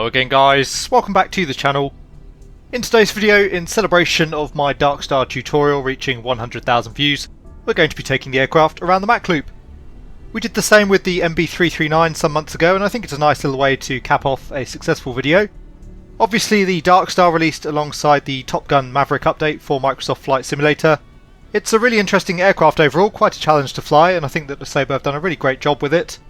Hello again guys, welcome back to the channel. In today's video, in celebration of my Darkstar tutorial reaching 100,000 views, we're going to be taking the aircraft around the Mach Loop. We did the same with the MB339 some months ago, and I think it's a nice little way to cap off a successful video. Obviously the Darkstar released alongside the Top Gun Maverick update for Microsoft Flight Simulator. It's a really interesting aircraft overall, quite a challenge to fly, and I think that Asobo have done a really great job with it.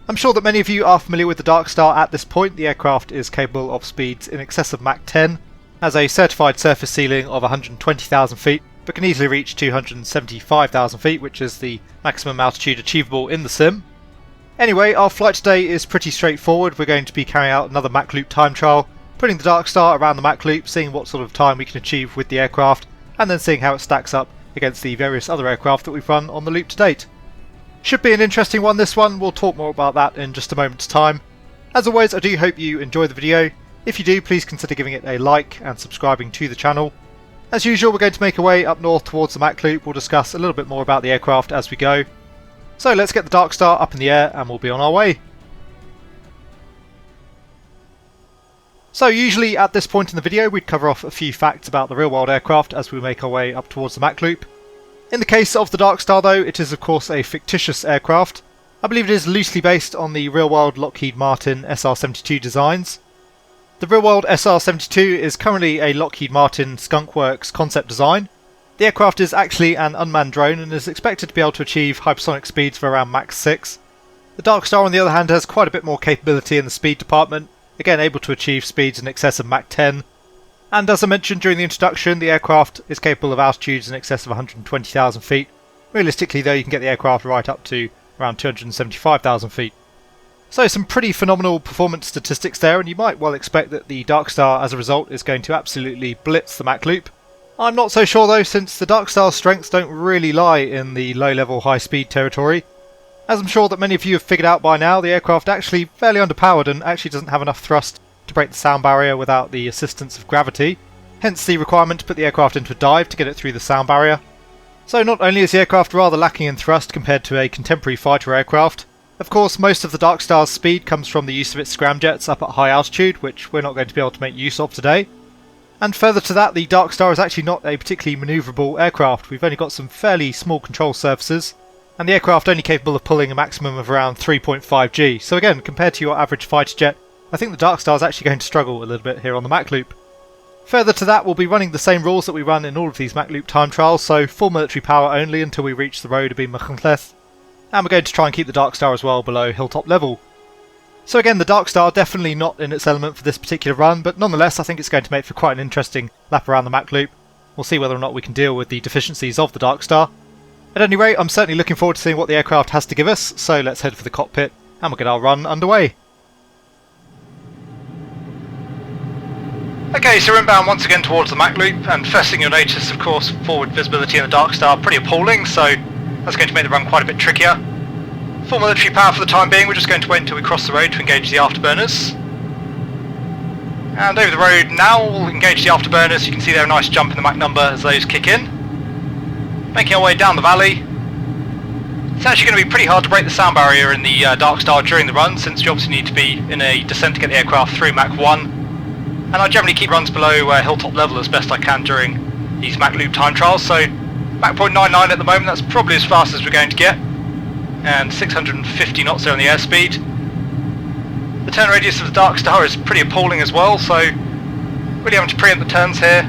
I'm sure that many of you are familiar with the Darkstar at this point. The aircraft is capable of speeds in excess of Mach 10, has a certified surface ceiling of 120,000 feet, but can easily reach 275,000 feet, which is the maximum altitude achievable in the sim. Anyway, our flight today is pretty straightforward. We're going to be carrying out another Mach Loop Time Trial, putting the Darkstar around the Mach Loop, seeing what sort of time we can achieve with the aircraft, and then seeing how it stacks up against the various other aircraft that we've run on the loop to date. Should be an interesting one, this one. We'll talk more about that in just a moment's time. As always, I do hope you enjoy the video. If you do, please consider giving it a like and subscribing to the channel. As usual, we're going to make our way up north towards the Mach Loop. We'll discuss a little bit more about the aircraft as we go. So let's get the Darkstar up in the air and we'll be on our way. So usually at this point in the video we'd cover off a few facts about the real world aircraft as we make our way up towards the Mach Loop. In the case of the Darkstar though, it is of course a fictitious aircraft. I believe it is loosely based on the real-world Lockheed Martin SR-72 designs. The real-world SR-72 is currently a Lockheed Martin Skunk Works concept design. The aircraft is actually an unmanned drone and is expected to be able to achieve hypersonic speeds of around Mach 6. The Darkstar on the other hand has quite a bit more capability in the speed department, again able to achieve speeds in excess of Mach 10. And as I mentioned during the introduction, the aircraft is capable of altitudes in excess of 120,000 feet. Realistically though, you can get the aircraft right up to around 275,000 feet. So some pretty phenomenal performance statistics there, and you might well expect that the Darkstar as a result is going to absolutely blitz the Mach Loop. I'm not so sure though, since the Darkstar's strengths don't really lie in the low level high speed territory. As I'm sure that many of you have figured out by now, the aircraft actually fairly underpowered and actually doesn't have enough thrust to break the sound barrier without the assistance of gravity, hence the requirement to put the aircraft into a dive to get it through the sound barrier. So not only is the aircraft rather lacking in thrust compared to a contemporary fighter aircraft, of course most of the Darkstar's speed comes from the use of its scramjets up at high altitude, which we're not going to be able to make use of today. And further to that, the Darkstar is actually not a particularly manoeuvrable aircraft. We've only got some fairly small control surfaces, and the aircraft only capable of pulling a maximum of around 3.5 G. So again, compared to your average fighter jet, I think the Darkstar is actually going to struggle a little bit here on the Mach Loop. Further to that, we'll be running the same rules that we run in all of these Mach Loop time trials, so full military power only until we reach the road of Mach, and we're going to try and keep the Darkstar as well below hilltop level. So again, the Darkstar definitely not in its element for this particular run, but nonetheless I think it's going to make for quite an interesting lap around the Mach Loop. We'll see whether or not we can deal with the deficiencies of the Darkstar. At any rate, I'm certainly looking forward to seeing what the aircraft has to give us, so let's head for the cockpit and we'll get our run underway. Okay, so we're inbound once again towards the Mach Loop, and first thing you'll notice, of course, forward visibility in the Darkstar pretty appalling, so that's going to make the run quite a bit trickier. Full military power for the time being, we're just going to wait until we cross the road to engage the afterburners. And over the road now, we'll engage the afterburners. You can see there a nice jump in the Mach number as those kick in. Making our way down the valley. It's actually going to be pretty hard to break the sound barrier in the Darkstar during the run, since you obviously need to be in a descent to get the aircraft through Mach 1. And I generally keep runs below hilltop level as best I can during these Mach Loop time trials, so Mach 0.99 at the moment, that's probably as fast as we're going to get, and 650 knots there on the airspeed. The turn radius of the Darkstar is pretty appalling as well, so really having to preempt the turns here.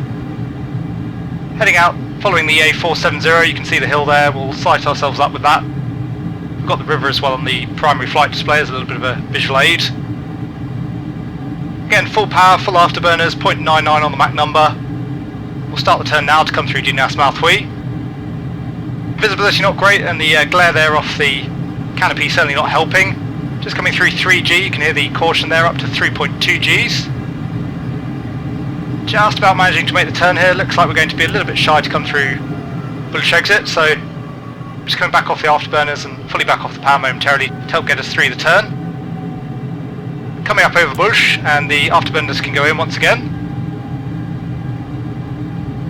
Heading out, following the A470, you can see the hill there, we'll sight ourselves up with that. We've got the river as well on the primary flight display as a little bit of a visual aid. Again, full power, full afterburners, 0.99 on the Mach number. We'll start the turn now to come through Dinas Malthui. Visibility not great, and the glare there off the canopy certainly not helping. Just coming through 3G, you can hear the caution there up to 3.2 Gs. Just about managing to make the turn here. Looks like we're going to be a little bit shy to come through Bullish exit, so just coming back off the afterburners and fully back off the power momentarily to help get us through the turn. Coming up over bush, and the afterburners can go in once again.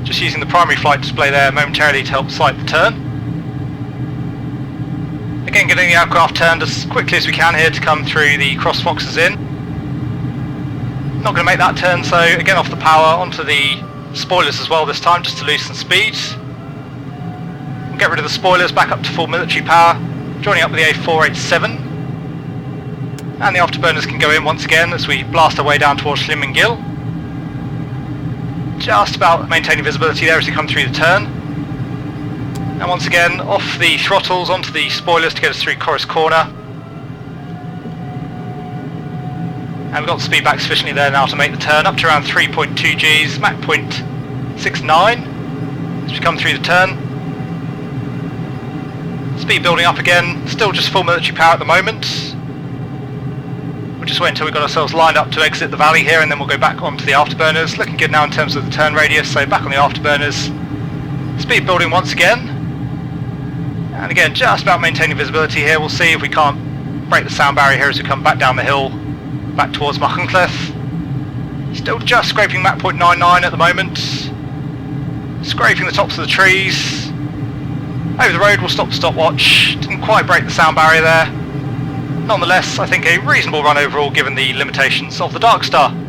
Just using the primary flight display there momentarily to help sight the turn. Again, getting the aircraft turned as quickly as we can here to come through the cross foxes in. Not going to make that turn, so again off the power, onto the spoilers as well this time, just to loosen speed. We'll get rid of the spoilers, back up to full military power, joining up with the A487. And the afterburners can go in once again as we blast our way down towards Schlimmingil. Just about maintaining visibility there as we come through the turn. And once again, off the throttles, onto the spoilers to get us through Chorus Corner. And we've got the speed back sufficiently there now to make the turn, up to around 3.2 Gs, Mach 0.69 as we come through the turn. Speed building up again, still just full military power at the moment. We'll just wait until we've got ourselves lined up to exit the valley here, and then we'll go back onto the afterburners. Looking good now in terms of the turn radius, so back on the afterburners. Speed building once again. And again, just about maintaining visibility here. We'll see if we can't break the sound barrier here as we come back down the hill, back towards Machloop. Still just scraping Mach 0.99 at the moment. Scraping the tops of the trees. Over the road we'll stop the stopwatch. Didn't quite break the sound barrier there. Nonetheless, I think a reasonable run overall given the limitations of the Darkstar.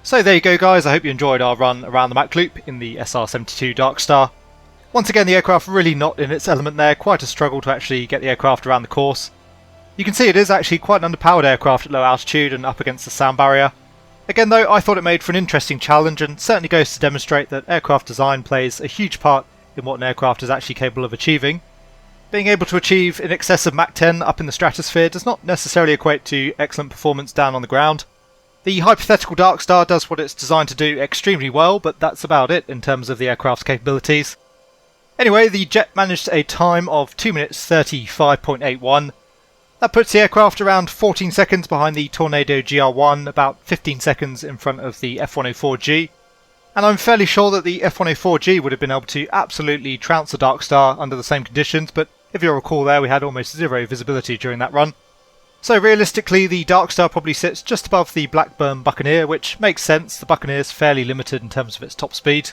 So there you go guys, I hope you enjoyed our run around the Mach Loop in the SR-72 Darkstar. Once again the aircraft really not in its element there, quite a struggle to actually get the aircraft around the course. You can see it is actually quite an underpowered aircraft at low altitude and up against the sound barrier. Again though, I thought it made for an interesting challenge and certainly goes to demonstrate that aircraft design plays a huge part in what an aircraft is actually capable of achieving. Being able to achieve in excess of Mach 10 up in the stratosphere does not necessarily equate to excellent performance down on the ground. The hypothetical Darkstar does what it's designed to do extremely well, but that's about it in terms of the aircraft's capabilities. Anyway, the jet managed a time of 2 minutes 35.81. That puts the aircraft around 14 seconds behind the Tornado GR1, about 15 seconds in front of the F104G. And I'm fairly sure that the F104G would have been able to absolutely trounce the Darkstar under the same conditions, but if you'll recall there, we had almost zero visibility during that run. So realistically, the Darkstar probably sits just above the Blackburn Buccaneer, which makes sense. The Buccaneer is fairly limited in terms of its top speed.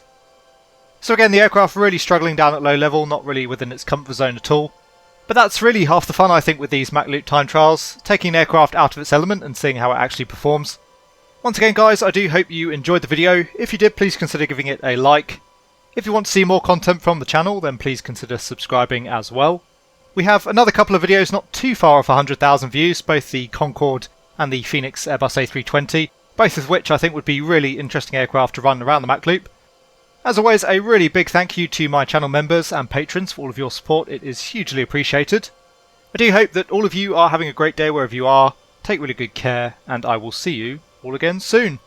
So again, the aircraft really struggling down at low level, not really within its comfort zone at all. But that's really half the fun I think with these Mach Loop Time Trials, taking an aircraft out of its element and seeing how it actually performs. Once again guys, I do hope you enjoyed the video. If you did, please consider giving it a like. If you want to see more content from the channel, then please consider subscribing as well. We have another couple of videos not too far off 100,000 views, both the Concorde and the Phoenix Airbus A320, both of which I think would be really interesting aircraft to run around the Mach Loop. As always, a really big thank you to my channel members and patrons for all of your support, it is hugely appreciated. I do hope that all of you are having a great day wherever you are, take really good care, and I will see you all again soon.